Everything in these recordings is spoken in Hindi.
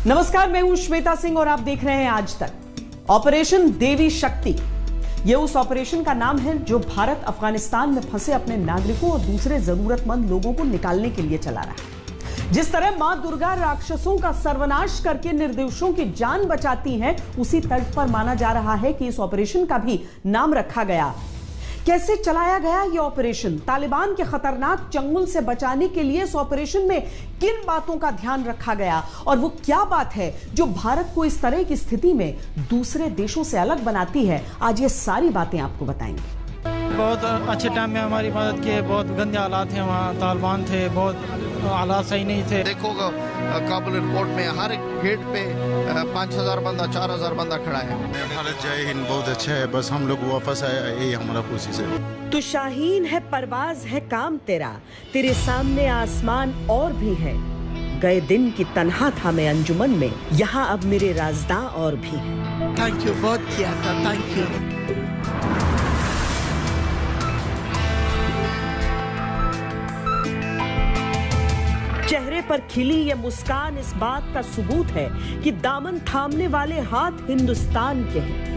नमस्कार, मैं हूं श्वेता सिंह और आप देख रहे हैं आज तक। ऑपरेशन देवी शक्ति, यह उस ऑपरेशन का नाम है जो भारत अफगानिस्तान में फंसे अपने नागरिकों और दूसरे जरूरतमंद लोगों को निकालने के लिए चला रहा है। जिस तरह मां दुर्गा राक्षसों का सर्वनाश करके निर्दोषों की जान बचाती हैं, उसी तर्ज पर माना जा रहा है कि इस ऑपरेशन का भी नाम रखा गया। कैसे चलाया गया यह ऑपरेशन, तालिबान के खतरनाक चंगुल से बचाने के लिए इस ऑपरेशन में किन बातों का ध्यान रखा गया और वो क्या बात है जो भारत को इस तरह की स्थिति में दूसरे देशों से अलग बनाती है, आज ये सारी बातें आपको बताएंगे। बहुत अच्छे टाइम में हमारी मदद किए। बहुत गंदे हालात थे, वहाँ तालिबान थे, बहुत हालात सही नहीं थे। देखो काबुल एयरपोर्ट में हर एक गेट पे 5000 बंदा 4000 बंदा खड़ा है। भारत जय हिंद बहुत अच्छा है, बस हम लोग वापस आए, यही हमारा कोशिश है। तू शाहीन है, परवाज है काम तेरा, तेरे सामने आसमान और भी है। गए दिन की तन्हा था मैं अंजुमन में, यहाँ अब मेरे राज़दां और भी है। थैंक यू, बहुत किया था, थैंक यू। चेहरे पर खिली ये मुस्कान इस बात का सबूत है कि दामन थामने वाले हाथ हिंदुस्तान के हैं।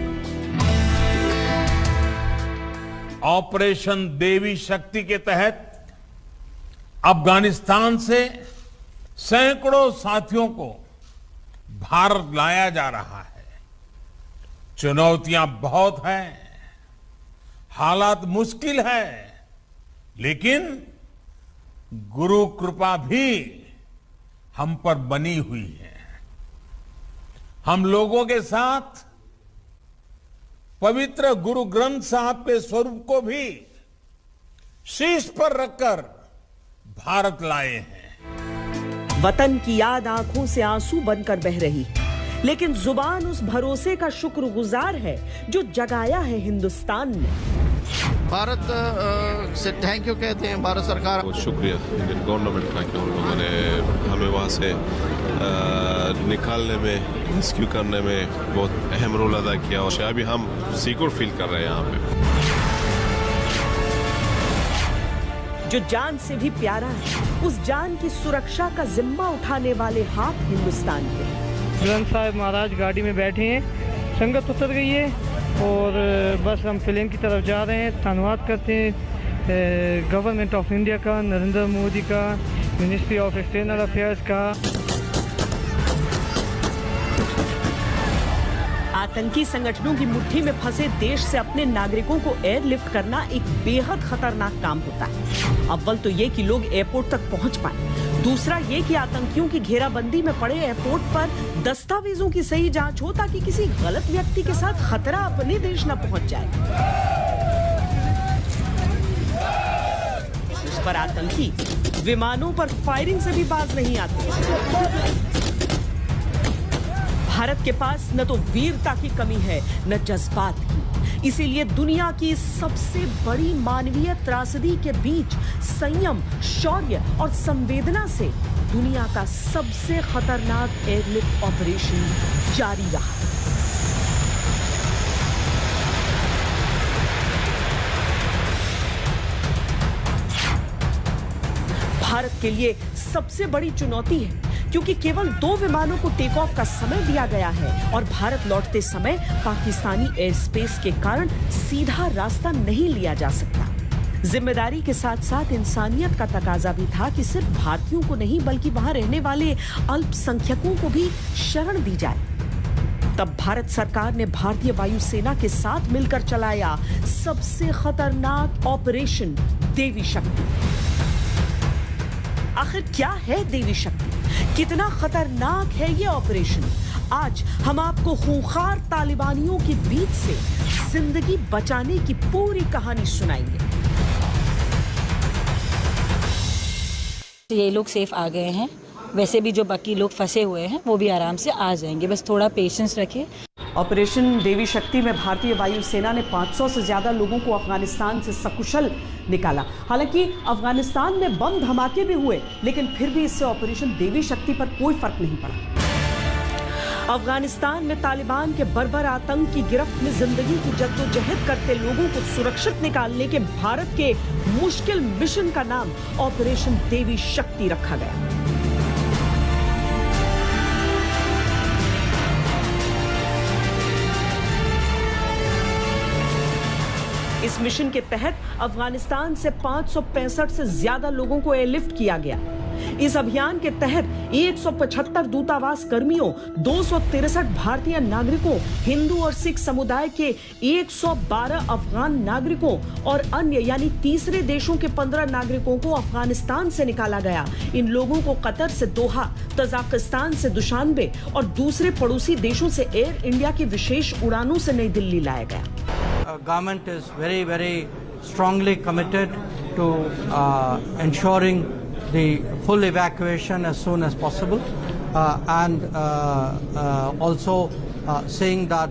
ऑपरेशन देवी शक्ति के तहत अफगानिस्तान से सैकड़ों साथियों को भारत लाया जा रहा है। चुनौतियां बहुत हैं, हालात मुश्किल है, लेकिन गुरु कृपा भी हम पर बनी हुई है। हम लोगों के साथ पवित्र गुरु ग्रंथ साहब के स्वरूप को भी शीश पर रखकर भारत लाए हैं। वतन की याद आंखों से आंसू बनकर बह रही है, लेकिन जुबान उस भरोसे का शुक्रगुजार है जो जगाया है हिंदुस्तान ने। भारत से थैंक यू कहते हैं, भारत सरकार बहुत शुक्रिया इंडियन गवर्नमेंट का कि उन लोगों ने हमें वहाँ से निकालने में, रेस्क्यू करने में बहुत अहम रोल अदा किया और अभी हम सिक्योर फील कर रहे हैं यहाँ पे। जो जान से भी प्यारा है, उस जान की सुरक्षा का जिम्मा उठाने वाले हाथ हिंदुस्तान के। ग्रंथ साहब महाराज गाड़ी में बैठे हैं, संगत उतर गई है और बस हम फिल्म की तरफ जा रहे हैं। धन्यवाद करते हैं गवर्नमेंट ऑफ इंडिया का, नरेंद्र मोदी का, मिनिस्ट्री ऑफ एक्सटर्नल अफेयर्स का। आतंकी संगठनों की मुट्ठी में फंसे देश से अपने नागरिकों को एयरलिफ्ट करना एक बेहद खतरनाक काम होता है। अव्वल तो ये कि लोग एयरपोर्ट तक पहुंच पाए, दूसरा ये कि आतंकियों की घेराबंदी में पड़े एयरपोर्ट पर दस्तावेजों की सही जांच हो ताकि किसी गलत व्यक्ति के साथ खतरा अपने देश न पहुंच जाए। उस पर आतंकी विमानों पर फायरिंग से भी बाज नहीं आते। भारत के पास न तो वीरता की कमी है, न जज्बात की। इसीलिए दुनिया की सबसे बड़ी मानवीय त्रासदी के बीच संयम, शौर्य और संवेदना से दुनिया का सबसे खतरनाक एयरलिफ्ट ऑपरेशन जारी रहा। भारत के लिए सबसे बड़ी चुनौती है क्योंकि केवल 2 विमानों को टेक ऑफ का समय दिया गया है और भारत लौटते समय पाकिस्तानी एयर स्पेस के कारण सीधा रास्ता नहीं लिया जा सकता। जिम्मेदारी के साथ साथ इंसानियत का तकाजा भी था कि सिर्फ भारतीयों को नहीं बल्कि वहां रहने वाले अल्पसंख्यकों को भी शरण दी जाए। तब भारत सरकार ने भारतीय वायुसेना के साथ मिलकर चलाया सबसे खतरनाक ऑपरेशन देवी शक्ति। आखिर क्या है देवी शक्ति, कितना खतरनाक है ये ऑपरेशन? आज हम आपको खूंखार तालिबानियों के बीच से जिंदगी बचाने की पूरी कहानी सुनाएंगे। ये लोग सेफ आ गए हैं, वैसे भी जो बाकी लोग फंसे हुए हैं वो भी आराम से आ जाएंगे, बस थोड़ा पेशेंस रखें। ऑपरेशन देवी शक्ति में भारतीय वायुसेना ने 500 से ज्यादा लोगों को अफगानिस्तान से सकुशल निकाला। हालांकि अफगानिस्तान में बम धमाके भी हुए, लेकिन फिर भी इससे ऑपरेशन देवी शक्ति पर कोई फर्क नहीं पड़ा। अफगानिस्तान में तालिबान के बर्बर आतंक की गिरफ्त में जिंदगी की जद्दोजहद करते लोगों को सुरक्षित निकालने के भारत के मुश्किल मिशन का नाम ऑपरेशन देवी शक्ति रखा गया। इस मिशन के तहत अफगानिस्तान से 565 से ज्यादा लोगों को एयरलिफ्ट किया गया। इस अभियान के तहत 175 दूतावास कर्मियों, 263 भारतीय नागरिकों, हिंदू और सिख समुदाय के 112 अफगान नागरिकों और अन्य यानी तीसरे देशों के 15 नागरिकों को अफगानिस्तान से निकाला गया। इन लोगों को कतर से दोहा, तजाकिस्तान से दुशानबे और दूसरे पड़ोसी देशों से एयर इंडिया की विशेष उड़ानों से नई दिल्ली लाया गया। Government is very strongly committed to ensuring the full evacuation as soon as possible, and also saying that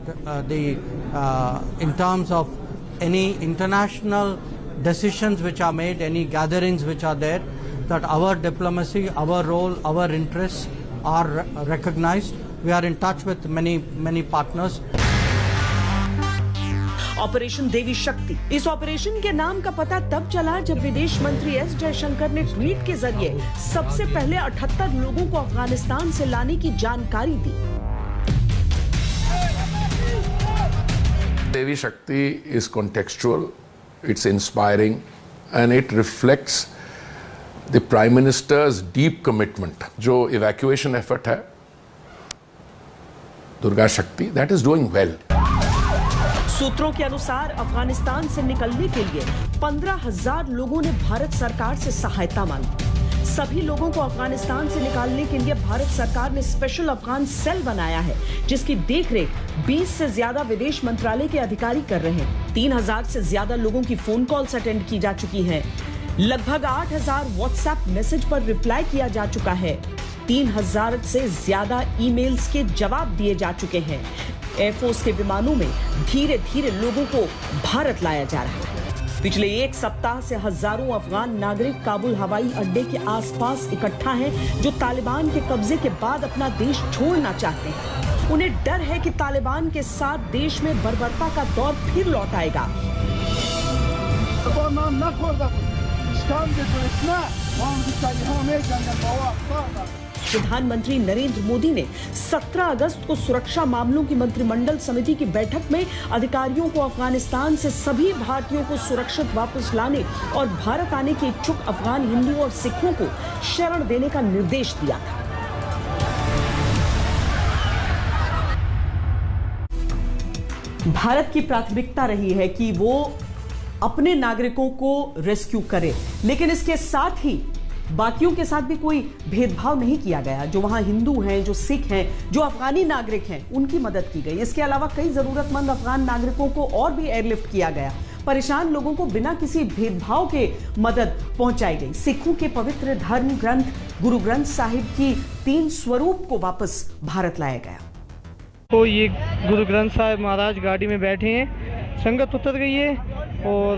in terms of any international decisions which are made, any gatherings which are there, that our diplomacy, our role, our interests are recognized. We are in touch with many partners. Operation Devi Shakti. इस ऑपरेशन के नाम का पता तब चला जब विदेश मंत्री एस जयशंकर ने ट्वीट के जरिए सबसे पहले 78 लोगों को अफगानिस्तान से लाने की जानकारी दी। देवी शक्ति is contextual, it's inspiring, and it reflects the Prime Minister's deep commitment. जो evacuation effort है, दुर्गा शक्ति, that is doing well. सूत्रों के अनुसार अफगानिस्तान से निकलने के लिए 15,000 लोगों ने भारत सरकार से सहायता मांगी। सभी लोगों को अफगानिस्तान से निकालने के लिए भारत सरकार ने स्पेशल अफगान सेल बनाया है, जिसकी देखरेख 20 से ज्यादा विदेश मंत्रालय के अधिकारी कर रहे हैं। 3,000 से ज्यादा लोगों की फोन कॉल्स अटेंड की जा चुकी हैं। लगभग 8,000 व्हाट्सएप मैसेज पर रिप्लाई किया जा चुका है। 3,000 से ज्यादा ईमेल्स के जवाब दिए जा चुके हैं। एयरफोर्स के विमानों में धीरे धीरे लोगों को भारत लाया जा रहा है। पिछले एक सप्ताह से हजारों अफगान नागरिक काबुल हवाई अड्डे के आसपास इकट्ठा हैं, जो तालिबान के कब्जे के बाद अपना देश छोड़ना चाहते हैं। उन्हें डर है कि तालिबान के साथ देश में बर्बरता का दौर फिर लौट आएगा। प्रधानमंत्री नरेंद्र मोदी ने 17 अगस्त को सुरक्षा मामलों की मंत्रिमंडल समिति की बैठक में अधिकारियों को अफगानिस्तान से सभी भारतीयों को सुरक्षित वापस लाने और भारत आने के इच्छुक अफगान हिंदुओं और सिखों को शरण देने का निर्देश दिया था। भारत की प्राथमिकता रही है कि वो अपने नागरिकों को रेस्क्यू करे, लेकिन इसके साथ ही बाकियों के साथ भी कोई भेदभाव नहीं किया गया। जो वहां हिंदू हैं, जो सिख हैं, जो अफगानी नागरिक हैं, उनकी मदद की गई। इसके अलावा कई जरूरतमंद अफगान नागरिकों को और भी एयरलिफ्ट किया गया। परेशान लोगों को बिना किसी भेदभाव के मदद पहुंचाई गई। सिखों के पवित्र धर्म ग्रंथ गुरु ग्रंथ साहिब की 3 स्वरूप को वापस भारत लाया गया। तो ये गुरु ग्रंथ साहिब महाराज गाड़ी में बैठे हैं, संगत उतर गई है और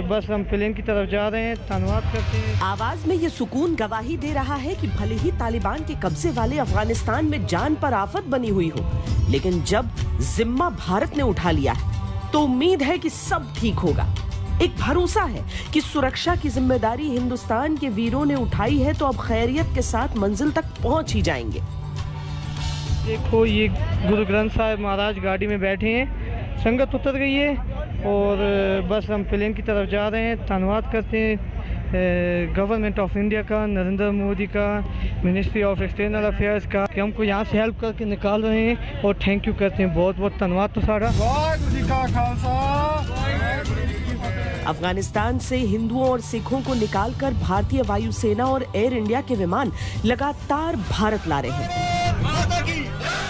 बस हम प्लेन की तरफ जा रहे हैं। धन्यवाद करते हैं। आवाज में ये सुकून गवाही दे रहा है कि भले ही तालिबान के कब्जे वाले अफगानिस्तान में जान पर आफत बनी हुई हो, लेकिन जब जिम्मा भारत ने उठा लिया है तो उम्मीद है कि सब ठीक होगा। एक भरोसा है कि सुरक्षा की जिम्मेदारी हिंदुस्तान के वीरों ने उठाई है, तो अब खैरियत के साथ मंजिल तक पहुंच ही जाएंगे। देखो ये गुरु ग्रंथ साहिब महाराज गाड़ी में बैठे हैं, संगत उतर गई है और बस हम प्लेन की तरफ जा रहे हैं। धन्यवाद करते हैं गवर्नमेंट ऑफ इंडिया का, नरेंद्र मोदी का, मिनिस्ट्री ऑफ एक्सटर्नल अफेयर्स का, कि हमको यहाँ से हेल्प करके निकाल रहे हैं और थैंक यू करते हैं। बहुत बहुत धन्यवाद। तो सारा अफगानिस्तान से हिंदुओं और सिखों को निकालकर भारतीय वायुसेना और एयर इंडिया के विमान लगातार भारत ला रहे हैं।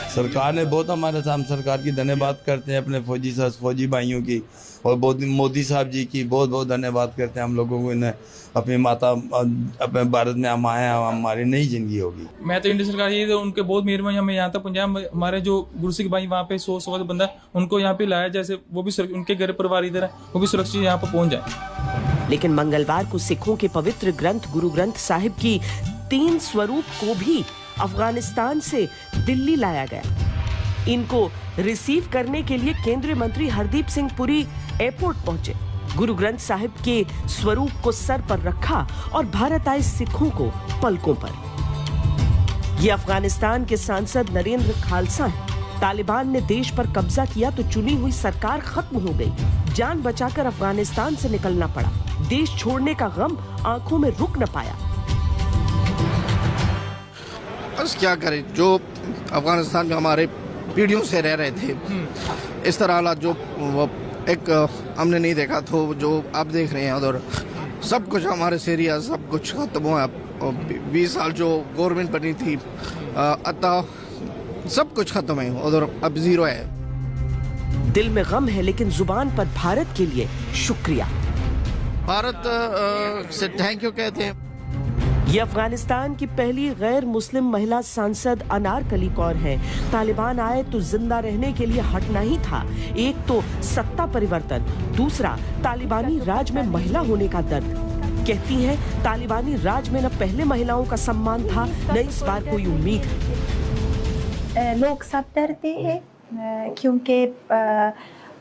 सरकार ने बहुत हमारे साथ सरकार की धन्यवाद करते हैं, अपने फौजी भाइयों की और बहुत मोदी साहब जी की बहुत बहुत धन्यवाद करते हैं। हम लोगों को इन्हें अपनी माता अपने भारत में हम आए, हमारी नई जिंदगी होगी। मैं तो इंडिया सरकार ये उनके बहुत मेहरबानी, हमें यहाँ तक पंजाब हमारे जो गुरसिख भाई वहाँ पे 100 बंदा उनको यहाँ पे लाया, जैसे वो भी उनके घर परिवार इधर है, वो भी सुरक्षित यहाँ पे पहुँच जाए। लेकिन मंगलवार को सिखों के पवित्र ग्रंथ गुरु ग्रंथ साहिब की 3 स्वरूप को भी अफगानिस्तान से दिल्ली लाया गया। इनको रिसीव करने के लिए केंद्रीय मंत्री हरदीप सिंह पुरी एयरपोर्ट पहुंचे, गुरु ग्रंथ साहिब के स्वरूप को सर पर रखा और भारत आए सिखों को पलकों पर। ये अफगानिस्तान के सांसद नरेंद्र खालसा हैं। तालिबान ने देश पर कब्जा किया तो चुनी हुई सरकार खत्म हो गई। जान बचाकर अफगानिस्तान से निकलना पड़ा। देश छोड़ने का गम आंखों में रुक न पाया। बस क्या करें, जो अफगानिस्तान में हमारे पीढ़ियों से रह रहे थे, इस तरह हालात जो एक हमने नहीं देखा तो जो आप देख रहे हैं उधर सब कुछ हमारे एरिया सब कुछ खत्म हुआ। 20 साल जो गवर्नमेंट बनी थी अतः सब कुछ खत्म है उधर, अब जीरो है। दिल में गम है लेकिन जुबान पर भारत के लिए शुक्रिया। भारत से थैंक यू कहते हैं। ये अफगानिस्तान की पहली गैर मुस्लिम महिला सांसद अनारकली कौर हैं। तालिबान आए तो जिंदा रहने के लिए हटना ही था। एक तो सत्ता परिवर्तन, दूसरा तालिबानी राज में महिला होने का दर्द। कहती हैं तालिबानी राज में न पहले महिलाओं का सम्मान था न इस बार कोई उम्मीद है। लोग सब डरते हैं क्योंकि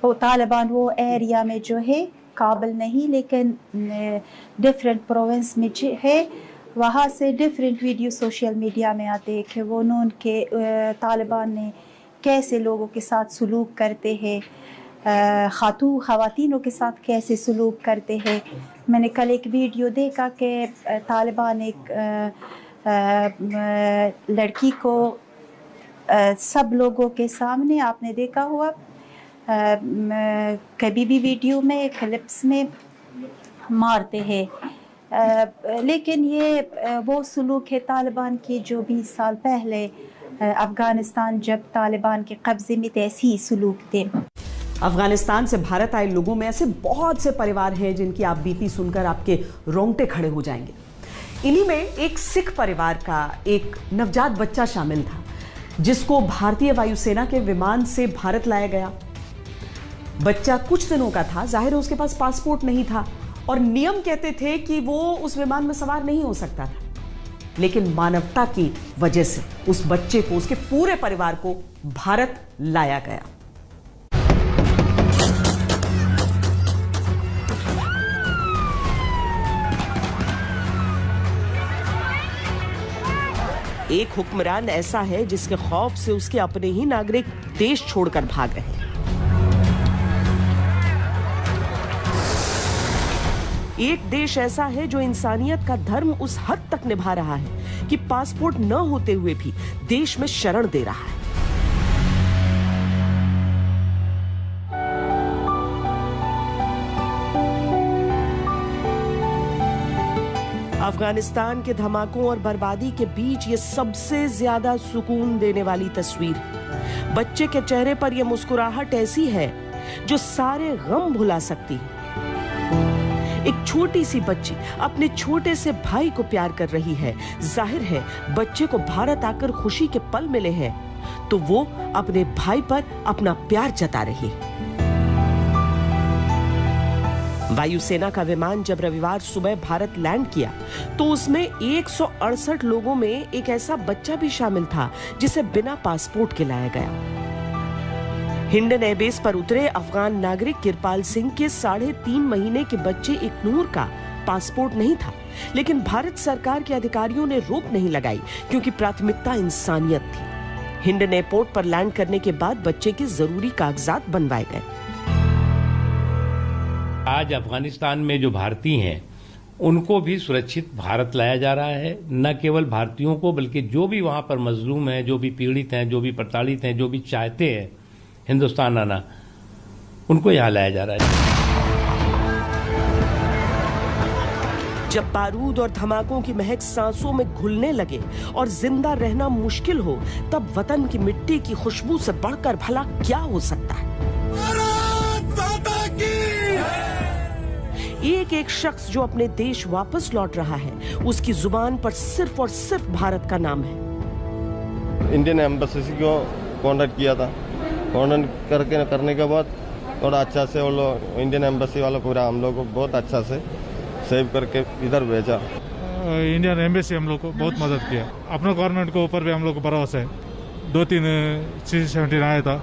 वो तालिबान वो एरिया में जो है काबुल नहीं लेकिन डिफरेंट प्रोविंस में है, वहाँ से डिफरेंट वीडियो सोशल मीडिया में आते हैं कि वो नून के तालिबान ने कैसे लोगों के साथ सलूक करते हैं, ख़वातीनों के साथ कैसे सलूक करते हैं। मैंने कल एक वीडियो देखा कि तालिबान एक लड़की को सब लोगों के सामने, आपने देखा हुआ कभी भी वीडियो में क्लिप्स में मारते हैं। लेकिन ये वो सलूक है तालिबान की जो 20 साल पहले अफ़गानिस्तान जब तालिबान के कब्जे में थे, ऐसी ही सलूक थे। अफगानिस्तान से भारत आए लोगों में ऐसे बहुत से परिवार हैं जिनकी आप बीती सुनकर आपके रोंगटे खड़े हो जाएंगे। इन्हीं में एक सिख परिवार का एक नवजात बच्चा शामिल था जिसको भारतीय वायुसेना के विमान से भारत लाया गया। बच्चा कुछ दिनों का था, जाहिर है उसके पास पासपोर्ट नहीं था और नियम कहते थे कि वो उस विमान में सवार नहीं हो सकता था। लेकिन मानवता की वजह से उस बच्चे को, उसके पूरे परिवार को भारत लाया गया। एक हुक्मरान ऐसा है जिसके खौफ से उसके अपने ही नागरिक देश छोड़कर भाग रहे हैं। एक देश ऐसा है जो इंसानियत का धर्म उस हद तक निभा रहा है कि पासपोर्ट न होते हुए भी देश में शरण दे रहा है। अफगानिस्तान के धमाकों और बर्बादी के बीच ये सबसे ज्यादा सुकून देने वाली तस्वीर। बच्चे के चेहरे पर यह मुस्कुराहट ऐसी है जो सारे गम भुला सकती है। एक छोटी सी बच्ची अपने छोटे से भाई को प्यार कर रही है। जाहिर है बच्चे को भारत आकर खुशी के पल मिले हैं तो वो अपने भाई पर अपना प्यार जता रही है। वायुसेना का विमान जब रविवार सुबह भारत लैंड किया तो उसमें 168 लोगों में एक ऐसा बच्चा भी शामिल था जिसे बिना पासपोर्ट के लाया गया। हिंडन एयरबेस पर उतरे अफगान नागरिक किरपाल सिंह के 3.5 महीने के बच्चे इकनूर का पासपोर्ट नहीं था, लेकिन भारत सरकार के अधिकारियों ने रोक नहीं लगाई क्योंकि प्राथमिकता इंसानियत थी। हिंडन एयरपोर्ट पर लैंड करने के बाद बच्चे के जरूरी कागजात बनवाए गए। आज अफगानिस्तान में जो भारतीय हैं उनको भी सुरक्षित भारत लाया जा रहा है। न केवल भारतीयों को बल्कि जो भी वहां पर मजलूम हैं, जो भी पीड़ित हैं, जो भी प्रताड़ित हैं, जो भी चाहते हैं हिंदुस्तान आना, उनको यहाँ लाया जा रहा है। जब बारूद और धमाकों की महक सांसों में घुलने लगे और जिंदा रहना मुश्किल हो, तब वतन की मिट्टी की खुशबू से बढ़कर भला क्या हो सकता है। एक एक शख्स जो अपने देश वापस लौट रहा है, उसकी जुबान पर सिर्फ और सिर्फ भारत का नाम है। इंडियन एम्बेसी को कॉन्टेक्ट किया था, कॉन्टेक्ट करने के बाद थोड़ा अच्छा से वो लोग इंडियन एम्बेसी वाला पूरा हम लोग को बहुत अच्छा से सेव करके इधर भेजा। इंडियन एम्बेसी हम लोग को बहुत मदद किया। अपना गवर्नमेंट के ऊपर भी हम लोग को भरोसा है। 2-3 C-17 आया था,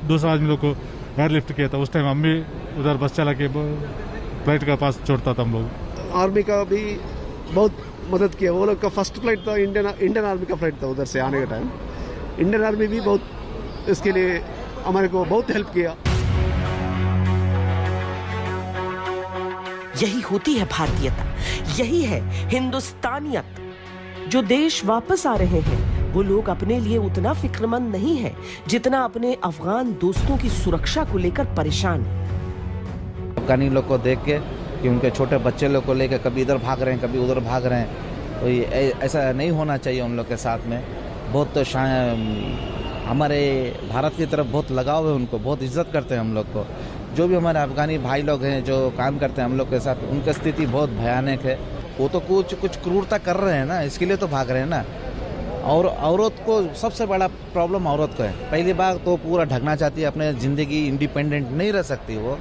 दूसरा आदमी लोग को एयरलिफ्ट किया था। उस टाइम हम भी उधर बस चला के फ्लाइट का पास छोड़ता था हम लोग। आर्मी का भी बहुत मदद किया। वो लोग का फर्स्ट फ्लाइट था, इंडियन आर्मी का फ्लाइट था उधर से आने का टाइम। इंडियन आर्मी भी बहुत इसके लिए हमारे को बहुत हेल्प किया। यही होती है भारतीयता, यही है हिंदुस्तानियत। जो देश वापस आ रहे हैं वो लोग अपने लिए उतना फिक्रमंद नहीं है जितना अपने अफगान दोस्तों की सुरक्षा को लेकर परेशान है। अफगानी लोग को देख के कि उनके छोटे बच्चे लोग को लेकर कभी इधर भाग रहे हैं कभी उधर भाग रहे हैं, तो ये ऐसा नहीं होना चाहिए उन लोग के साथ में। बहुत तो हमारे भारत की तरफ बहुत लगाव है, उनको बहुत इज्जत करते हैं हम लोग को। जो भी हमारे अफगानी भाई लोग हैं जो काम करते हैं हम लोग के साथ, उनकी स्थिति बहुत भयानक है। वो तो कुछ क्रूरता कर रहे हैं ना, इसके लिए तो भाग रहे हैं ना। और औरत को सबसे बड़ा प्रॉब्लम औरत को है। पहली बात तो पूरा ढकना चाहती है, अपने ज़िंदगी इंडिपेंडेंट नहीं रह सकती, वो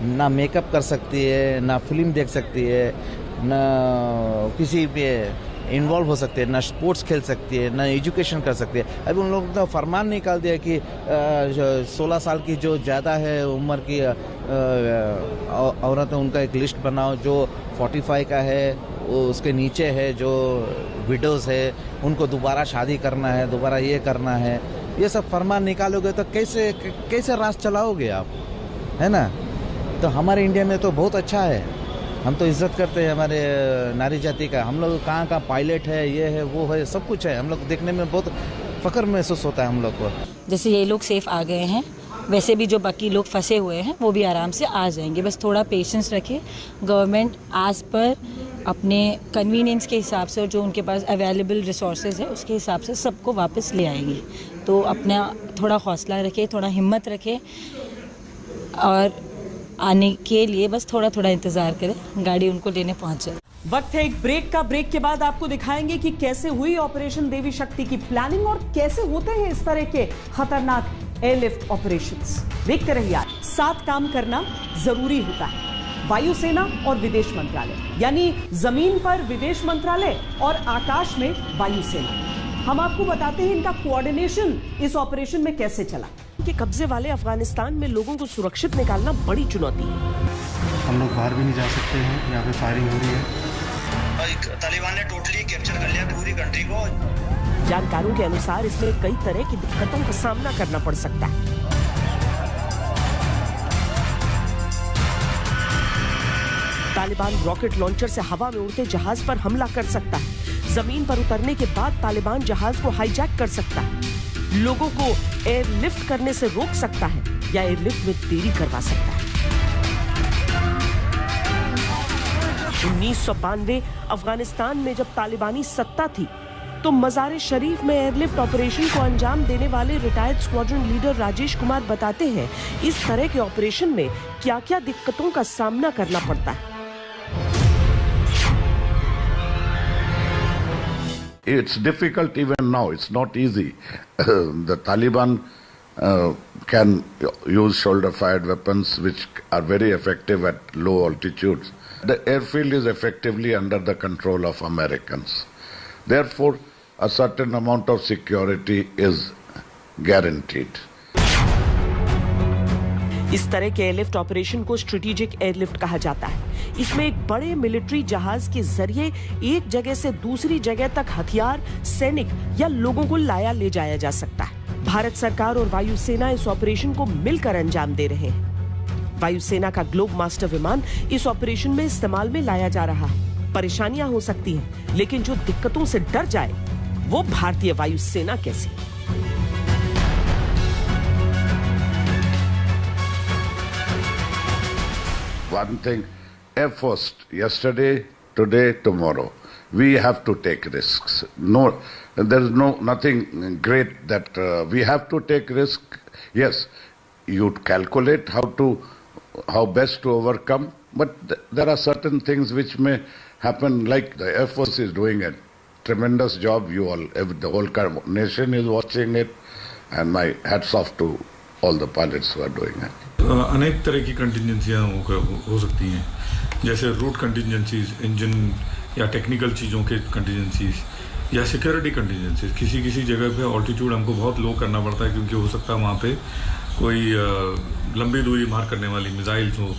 ना मेकअप कर सकती है, ना फिल्म देख सकती है, ना किसी पे इन्वॉल्व हो सकती है, ना स्पोर्ट्स खेल सकती है, ना एजुकेशन कर सकती है। अभी उन लोगों ने फरमान निकाल दिया कि 16 साल की जो ज़्यादा है उम्र की औरतें, उनका एक लिस्ट बनाओ। जो 45 का है उसके नीचे है, जो विडोज़ है उनको दोबारा शादी करना है, दोबारा ये करना है। ये सब फरमान निकालोगे तो कैसे राज चलाओगे आप, है ना। तो हमारे इंडिया में तो बहुत अच्छा है, हम तो इज्जत करते हैं हमारे नारी जाति का। हम लोग कहाँ पायलट है, ये है वो है, सब कुछ है। हम लोग देखने में बहुत फ़ख्र महसूस होता है हम लोग को। जैसे ये लोग सेफ आ गए हैं, वैसे भी जो बाकी लोग फंसे हुए हैं वो भी आराम से आ जाएंगे। बस थोड़ा पेशेंस रखें। गवर्नमेंट आज पर अपने कन्वीनियंस के हिसाब से और जो उनके पास अवेलेबल रिसोर्सेज है उसके हिसाब से सबको वापस ले आएगी। तो अपना थोड़ा हौसला रखें, थोड़ा हिम्मत रखें और आने के लिए बस थोड़ा थोड़ा इंतज़ार करें, गाड़ी उनको लेने पहुंच जाए। वक्त है एक ब्रेक का। ब्रेक के बाद आपको दिखाएंगे कि कैसे हुई ऑपरेशन देवी शक्ति की प्लानिंग और कैसे होते हैं इस तरह के खतरनाक एयरलिफ्ट ऑपरेशंस। देखते रहिए। साथ काम करना जरूरी होता है। वायुसेना और विदेश मंत्रालय, यानी जमीन पर विदेश मंत्रालय और आकाश में वायुसेना। हम आपको बताते हैं इनका कोऑर्डिनेशन इस ऑपरेशन में कैसे चला। के कब्जे वाले अफगानिस्तान में लोगों को सुरक्षित निकालना बड़ी चुनौती है। हम लोग बाहर भी नहीं जा सकते हैं, यहाँ पे फायरिंग हो रही है। तालिबान ने टोटली कैप्चर कर लिया पूरी कंट्री को। जानकारों के अनुसार इसमें कई तरह की दिक्कतों का सामना करना पड़ सकता है। तालिबान रॉकेट लॉन्चर से हवा में उड़ते जहाज पर हमला कर सकता है। जमीन पर उतरने के बाद तालिबान जहाज को हाईजैक कर सकता है, लोगों को एयरलिफ्ट करने से रोक सकता है या एयरलिफ्ट में देरी करवा सकता है। 1992 अफगानिस्तान में जब तालिबानी सत्ता थी तो मज़ार शरीफ में एयरलिफ्ट ऑपरेशन को अंजाम देने वाले retired squadron leader Rajesh Kumar बताते हैं इस तरह के ऑपरेशन में क्या-क्या दिक्कतों का सामना करना पड़ता है। It's difficult even now. It's not easy. The Taliban can use shoulder-fired weapons, which are very effective at low altitudes. The airfield is effectively under the control of Americans. Therefore, a certain amount of security is guaranteed. इस तरह के एयरलिफ्ट ऑपरेशन को स्ट्रेटेजिक एयरलिफ्ट कहा जाता है। इसमें एक बड़े मिलिट्री जहाज के जरिए एक जगह से दूसरी जगह तक हथियार, सैनिक या लोगों को लाया ले जाया जा सकता है। भारत सरकार और वायुसेना इस ऑपरेशन को मिलकर अंजाम दे रहे हैं। वायुसेना का ग्लोब मास्टर विमान इस ऑपरेशन में इस्तेमाल में लाया जा रहा है। परेशानियां हो सकती हैं, लेकिन जो दिक्कतों से डर जाए वो भारतीय वायुसेना कैसी। One thing, Air Force, yesterday, today, tomorrow, we have to take risks. No, there is nothing great that we have to take risk. Yes, you calculate how best to overcome, but there are certain things which may happen. Like the Air Force is doing a tremendous job. The whole nation is watching it, and my hats off to all the pilots who are doing it. अनेक तरह की कंटिजेंसियाँ हो सकती हैं, जैसे रूट कंटिजेंसीज, इंजन या टेक्निकल चीज़ों के कंटिजेंसीज या सिक्योरिटी कंटिजेंसीज। किसी जगह पे ऑल्टीट्यूड हमको बहुत लो करना पड़ता है क्योंकि हो सकता है वहाँ पे कोई लंबी दूरी मार करने वाली मिसाइल्स हो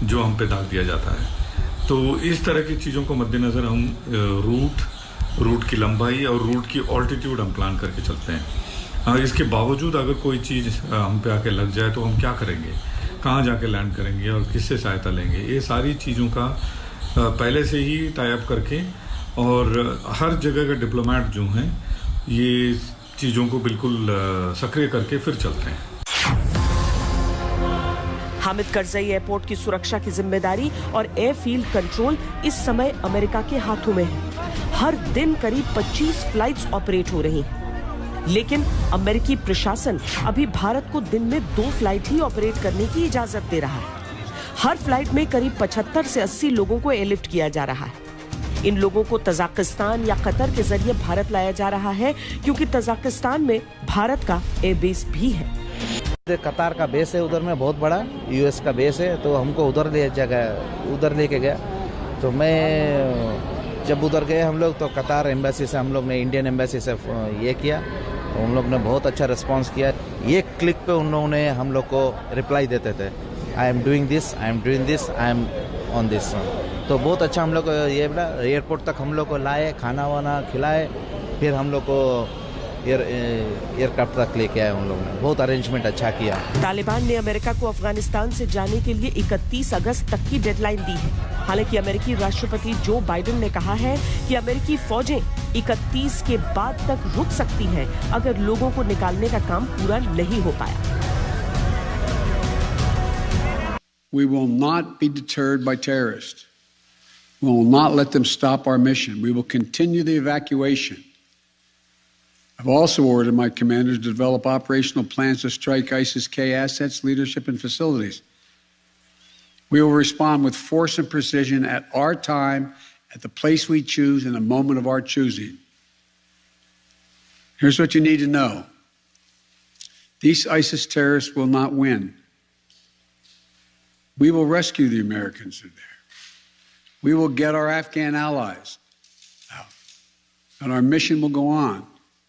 जो हम पे दाग दिया जाता है। तो इस तरह की चीज़ों को मद्देनज़र हम रूट की लंबाई और रूट की ऑल्टीट्यूड हम प्लान करके चलते हैं। इसके बावजूद अगर कोई चीज़ हम पे आके लग जाए तो हम क्या करेंगे, कहाँ जाके लैंड करेंगे और किससे सहायता लेंगे, ये सारी चीज़ों का पहले से ही टाई अप करके और हर जगह के डिप्लोमेट जो हैं ये चीज़ों को बिल्कुल सक्रिय करके फिर चलते हैं। हामिद करजई एयरपोर्ट की सुरक्षा की जिम्मेदारी और एयरफील्ड कंट्रोल इस समय अमेरिका के हाथों में है। हर दिन करीब 25 फ्लाइट्स ऑपरेट हो रही हैं। लेकिन अमेरिकी प्रशासन अभी भारत को दिन में 2 फ्लाइट ही ऑपरेट करने की इजाजत दे रहा है। हर फ्लाइट में करीब 75 से 80 लोगों को एयरलिफ्ट किया जा रहा है। इन लोगों को तजाकिस्तान या कतर के जरिए भारत लाया जा रहा है, क्योंकि तजाकिस्तान में भारत का एयरबेस भी है। कतार का बेस है उधर में, बहुत बड़ा यूएस का बेस है, तो हमको उधर लेके गया। तो मैं जब उधर गए हम लोग, तो कतार एम्बेसी से हम लोग ने इंडियन एम्बेसी से ये किया, उन लोग ने बहुत अच्छा रिस्पांस किया। एक क्लिक पे उन लोगों ने हम लोग को रिप्लाई देते थे, I am doing this, I am doing this, I am on this. तो बहुत अच्छा हम लोग ये एयरपोर्ट तक हम लोग को लाए, खाना वाना खिलाए, फिर हम लोग को एयरक्राफ्ट तक लेके आए। उन लोगों ने बहुत अरेंजमेंट अच्छा किया। तालिबान ने अमेरिका को अफगानिस्तान से जाने के लिए 31 अगस्त तक की डेडलाइन दी है। हालांकि अमेरिकी राष्ट्रपति जो बाइडेन ने कहा है कि अमेरिकी फौजें 31 के बाद तक रुक सकती हैं अगर लोगों को निकालने का काम पूरा नहीं हो पाया। We will not be deterred by terrorists. We will not let them stop our mission. We will continue the evacuation. I've also ordered my commanders to develop operational plans to strike ISIS-K assets, leadership, and facilities. We will respond with force and precision at our time, at the place we choose, in the moment of our choosing. Here's what you need to know. These ISIS terrorists will not win. We will rescue the Americans who are there. We will get our Afghan allies out. And our mission will go on.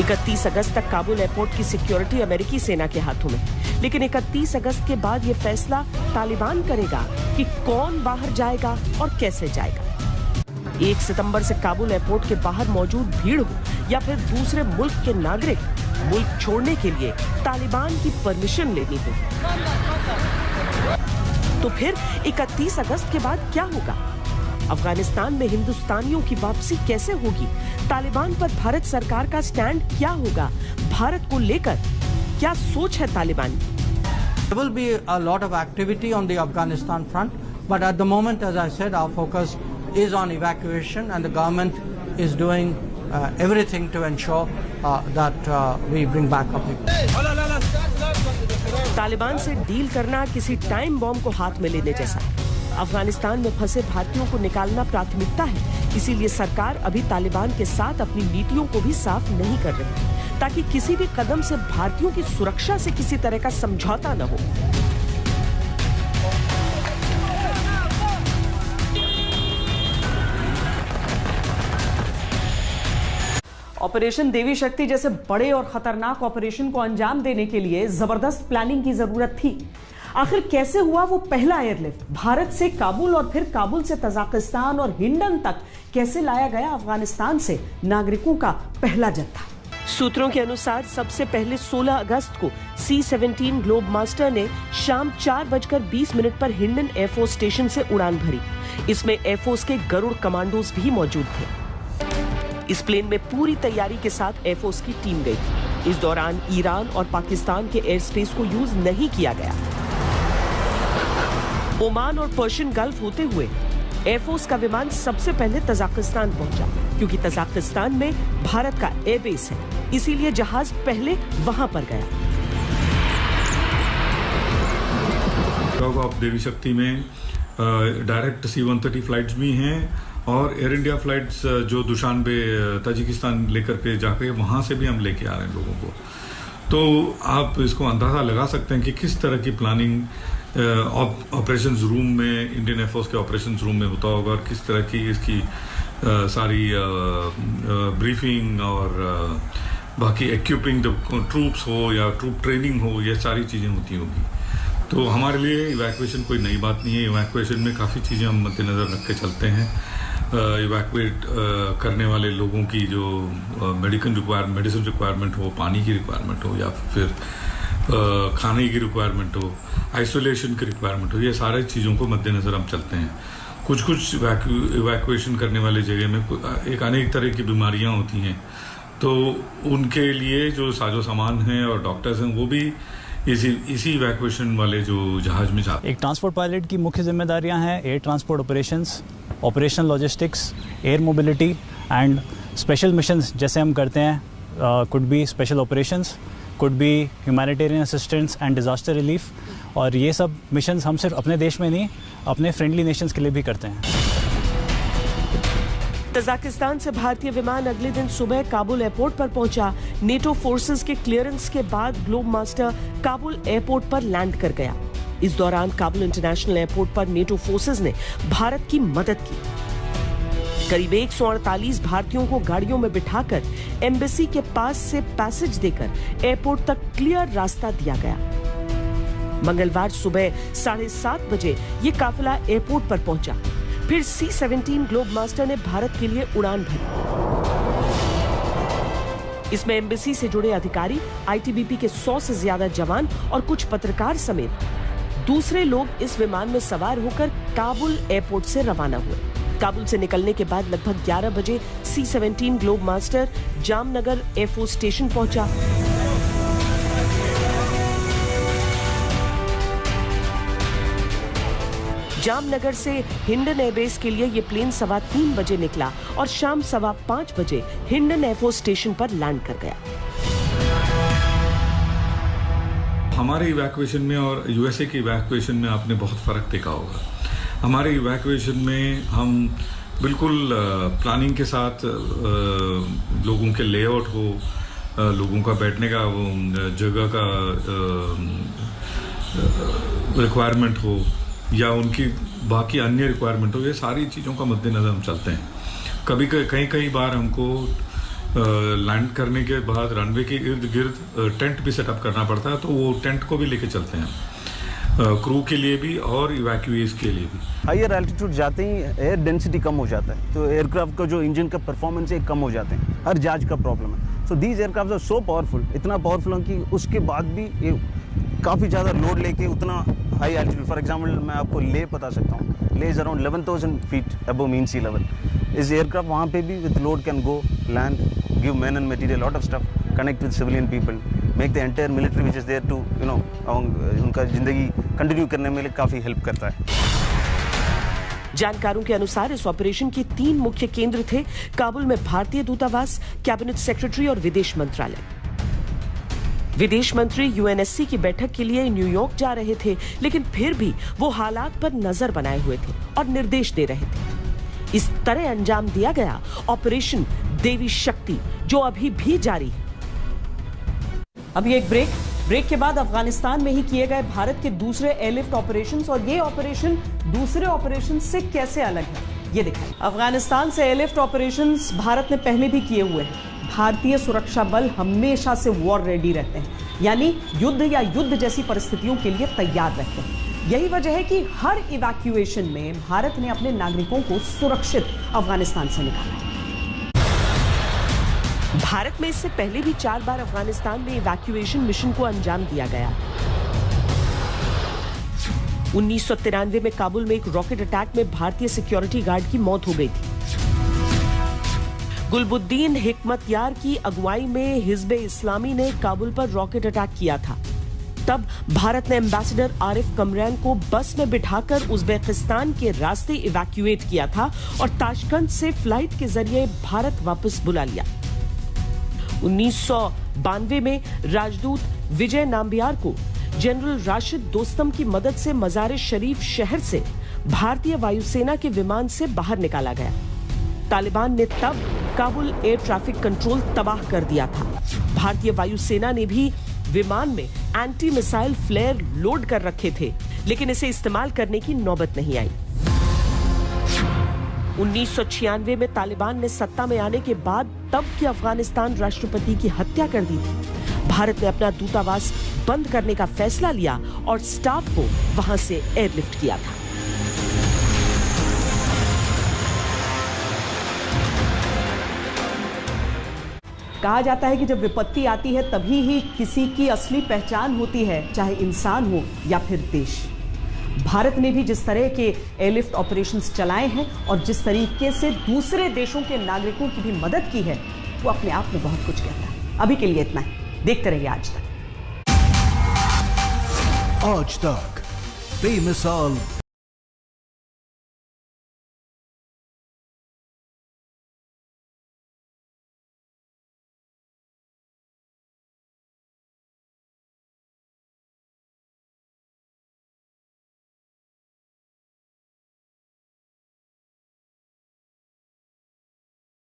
31 अगस्त तक काबुल एयरपोर्ट की सिक्योरिटी अमेरिकी सेना के हाथों में। लेकिन 31 अगस्त के बाद ये फैसला तालिबान करेगा कि कौन बाहर जाएगा और कैसे जाएगा। 1 सितंबर से काबुल एयरपोर्ट के बाहर मौजूद भीड़ हो या फिर दूसरे मुल्क के नागरिक मुल्क छोड़ने के लिए तालिबान की परमिशन लेनी हो, तो फिर 31 अगस्त के बाद क्या होगा? अफगानिस्तान में हिंदुस्तानियों की वापसी कैसे होगी? तालिबान पर भारत सरकार का स्टैंड क्या होगा? भारत को लेकर क्या सोच है Taliban? There will be a lot of activity on the Afghanistan front, but at the moment, as I said, our focus is on evacuation, and the government is doing everything to ensure that we bring back our people. Taliban से डील करना किसी टाइम बॉम्ब को हाथ में लेने जैसा है। अफगानिस्तान में फंसे भारतीयों को निकालना प्राथमिकता है, इसीलिए सरकार अभी तालिबान के साथ अपनी नीतियों को भी साफ नहीं कर रही, ताकि किसी भी कदम से भारतीयों की सुरक्षा से किसी तरह का समझौता न हो। ऑपरेशन देवी शक्ति जैसे बड़े और खतरनाक ऑपरेशन को अंजाम देने के लिए जबरदस्त प्लानिंग की जरूरत थी। आखिर कैसे हुआ वो पहला एयरलिफ्ट? भारत से काबुल और फिर काबुल से तजाकिस्तान और हिंडन तक कैसे लाया गया अफगानिस्तान से नागरिकों का पहला जत्था? सूत्रों के अनुसार सबसे पहले 16 अगस्त को C-17 ग्लोब मास्टर ने शाम 4:20 पर हिंडन एयरफोर्स स्टेशन से उड़ान भरी। इसमें एयरफोर्स के गरुड़ कमांडोज भी मौजूद थे। इस प्लेन में पूरी तैयारी के साथ एयरफोर्स की टीम गई थी। इस दौरान ईरान और पाकिस्तान के एयर स्पेस को यूज नहीं किया गया। ओमान और पर्शियन गल्फ होते हुए एयरफोर्स का विमान सबसे पहले तजाकिस्तान पहुंचा, क्योंकि तजाकिस्तान में भारत का एयरबेस है, इसीलिए जहाज पहले वहां पर गया। ऑफ देवी शक्ति में डायरेक्ट C-130 फ्लाइट्स भी हैं और एयर इंडिया फ्लाइट्स जो दुशानबे ताजिकिस्तान लेकर के जाके वहां से भी हम लेके आ रहे हैं लोगों को। तो आप इसको अंदाजा लगा सकते हैं कि किस तरह की प्लानिंग ऑपरेशंस रूम में, इंडियन एयरफोर्स के ऑपरेशंस रूम में होता होगा और किस तरह की इसकी सारी ब्रीफिंग और बाकी एक्यूपिंग द ट्रूप्स हो या ट्रूप ट्रेनिंग हो, ये सारी चीज़ें होती होंगी। तो हमारे लिए इवैक्यूएशन कोई नई बात नहीं है। इवैक्यूएशन में काफ़ी चीज़ें हम मद्देनज़र रख के चलते हैं। इवैक्यूएट करने वाले लोगों की जो मेडिसिन रिक्वायरमेंट हो, पानी की रिक्वायरमेंट हो, या फिर खाने की रिक्वायरमेंट हो, आइसोलेशन की रिक्वायरमेंट हो, ये सारी चीज़ों को मद्देनज़र हम चलते हैं। कुछ इवैक्यूएशन करने वाले जगह में एक अनेक तरह की बीमारियां होती हैं, तो उनके लिए जो साजो सामान हैं और डॉक्टर्स हैं वो भी इसी इवैक्यूएशन वाले जो जहाज में जाते हैं। एक ट्रांसपोर्ट पायलट की मुख्य जिम्मेदारियां हैं air transport operations, operational logistics, air mobility and special missions जैसे हम करते हैं, could be special operations, could be humanitarian assistance and disaster relief. और ये सब मिशंस हम सिर्फ अपने देश में नहीं, अपने फ्रेंडली नेशंस के लिए भी करते हैं। तजाकिस्तान से भारतीय विमान अगले दिन सुबह काबुल एयरपोर्ट पर पहुंचा। नेटो फोर्सेस के क्लियरेंस के बाद ग्लोब मास्टर काबुल एयरपोर्ट पर लैंड कर गया। इस दौरान काबुल इंटरनेशनल एयरपोर्ट पर नेटो फोर्सेस ने भारत की मदद की। करीब 148 भारतीयों को गाड़ियों में बिठाकर एम्बेसी के पास से पैसेज देकर एयरपोर्ट तक क्लियर रास्ता दिया गया। मंगलवार सुबह 7:30 बजे ये काफिला एयरपोर्ट पर पहुंचा। फिर C-17 ग्लोब मास्टर ने भारत के लिए उड़ान भरी। इसमें एम्बेसी से जुड़े अधिकारी, ITBP के 100 से ज्यादा जवान और कुछ पत्रकार समेत दूसरे लोग इस विमान में सवार होकर काबुल एयरपोर्ट से रवाना हुए। काबुल से निकलने के बाद लगभग 11 बजे C-17 globe master Jamnagar air force station पहुंचा। जामनगर से हिंडन एयरबेस के लिए ये प्लेन 3:15 बजे निकला और शाम 5:15 बजे हिंडन एयरफोर्स स्टेशन पर लैंड कर गया। हमारे इवैक्यूएशन में और यूएसए के इवैक्यूएशन में आपने बहुत फ़र्क देखा होगा। हमारे इवैक्यूएशन में हम बिल्कुल प्लानिंग के साथ लोगों के लेआउट हो, लोगों का बैठने का जगह का रिक्वायरमेंट हो या उनकी बाकी अन्य रिक्वायरमेंट हो, ये सारी चीज़ों का मद्देनज़र हम चलते हैं। कई बार हमको लैंड करने के बाद रनवे के इर्द गिर्द टेंट भी सेटअप करना पड़ता है, तो वो टेंट को भी लेके चलते हैं, क्रू के लिए भी और इवैक्यूएज के लिए भी। हायर एल्टीट्यूड जाते ही एयर डेंसिटी कम हो जाता है, तो एयरक्राफ्ट का जो इंजन का परफॉर्मेंस है कम हो जाते हैं। हर जहाज का प्रॉब्लम है। So these aircraft are so powerful, इतना पावरफुल है कि उसके बाद भी ये काफ़ी ज़्यादा लोड लेके उतना हाई एल्टीट्यूड, फॉर एग्जांपल मैं आपको ले बता सकता हूँ, Leh is around 11,000 feet above mean sea level. इस एयरक्राफ्ट वहाँ पे भी with load can go land, give man and material, lot of stuff, connect with civilian people, make the entire military which is there to उनका ज़िंदगी कंटिन्यू करने में काफ़ी हेल्प करता है। जानकारों के अनुसार इस ऑपरेशन के 3 मुख्य केंद्र थे। काबुल में भारतीय दूतावास, कैबिनेट सेक्रेटरी और विदेश मंत्रालय। विदेश मंत्री UNSC की बैठक के लिए न्यूयॉर्क जा रहे थे, लेकिन फिर भी वो हालात पर नजर बनाए हुए थे और निर्देश दे रहे थे। इस तरह अंजाम दिया गया ऑपरेशन देवी शक्ति, जो अभी भी जारी है। अभी एक ब्रेक के बाद अफगानिस्तान में ही किए गए भारत के दूसरे एयरलिफ्ट ऑपरेशंस, और ये ऑपरेशन दूसरे ऑपरेशन से कैसे अलग है ये दिखाई। अफगानिस्तान से एयरलिफ्ट ऑपरेशंस भारत ने पहले भी किए हुए हैं। भारतीय सुरक्षा बल हमेशा से वॉर रेडी रहते हैं, यानी युद्ध या युद्ध जैसी परिस्थितियों के लिए तैयार रहते हैं। यही वजह है कि हर इवैक्यूएशन में भारत ने अपने नागरिकों को सुरक्षित अफगानिस्तान से निकाला है। भारत में इससे पहले भी 4 बार अफगानिस्तान में इवैक्यूएशन मिशन को अंजाम दिया गया। 1993 में काबुल में एक रॉकेट अटैक में भारतीय सिक्योरिटी गार्ड की मौत हो गई थी। गुलबुद्दीन हिकमतयार की अगुवाई में हिज़्ब इस्लामी ने काबुल पर रॉकेट अटैक किया था। तब भारत ने एम्बेसडर आरिफ कमरैन को बस में बिठाकर उज़्बेकिस्तान के रास्ते इवैक्यूएट किया था और ताशकंद से फ्लाइट के जरिए भारत वापस बुला लिया। 1992 में राजदूत विजय नाम्बियार को जनरल राशिद दोस्तम की मदद से मज़ार शरीफ शहर से भारतीय वायुसेना के विमान से बाहर निकाला गया। तालिबान ने तब काबुल एयर ट्रैफिक कंट्रोल तबाह कर दिया था। भारतीय वायुसेना ने भी विमान में एंटी मिसाइल फ्लेयर लोड कर रखे थे, लेकिन इसे इस्तेमाल करने की नौबत नहीं आई। 1996 में तालिबान ने सत्ता में आने के बाद तब के अफगानिस्तान राष्ट्रपति की हत्या कर दी थी। भारत ने अपना दूतावास बंद करने का फैसला लिया और स्टाफ को वहां से एयरलिफ्ट किया था। कहा जाता है कि जब विपत्ति आती है तभी ही किसी की असली पहचान होती है, चाहे इंसान हो या फिर देश। भारत ने भी जिस तरह के एयरलिफ्ट ऑपरेशंस चलाए हैं और जिस तरीके से दूसरे देशों के नागरिकों की भी मदद की है, वो अपने आप में बहुत कुछ कहता है। अभी के लिए इतना ही। देखते रहिए आज तक। आज तक बेमिसाल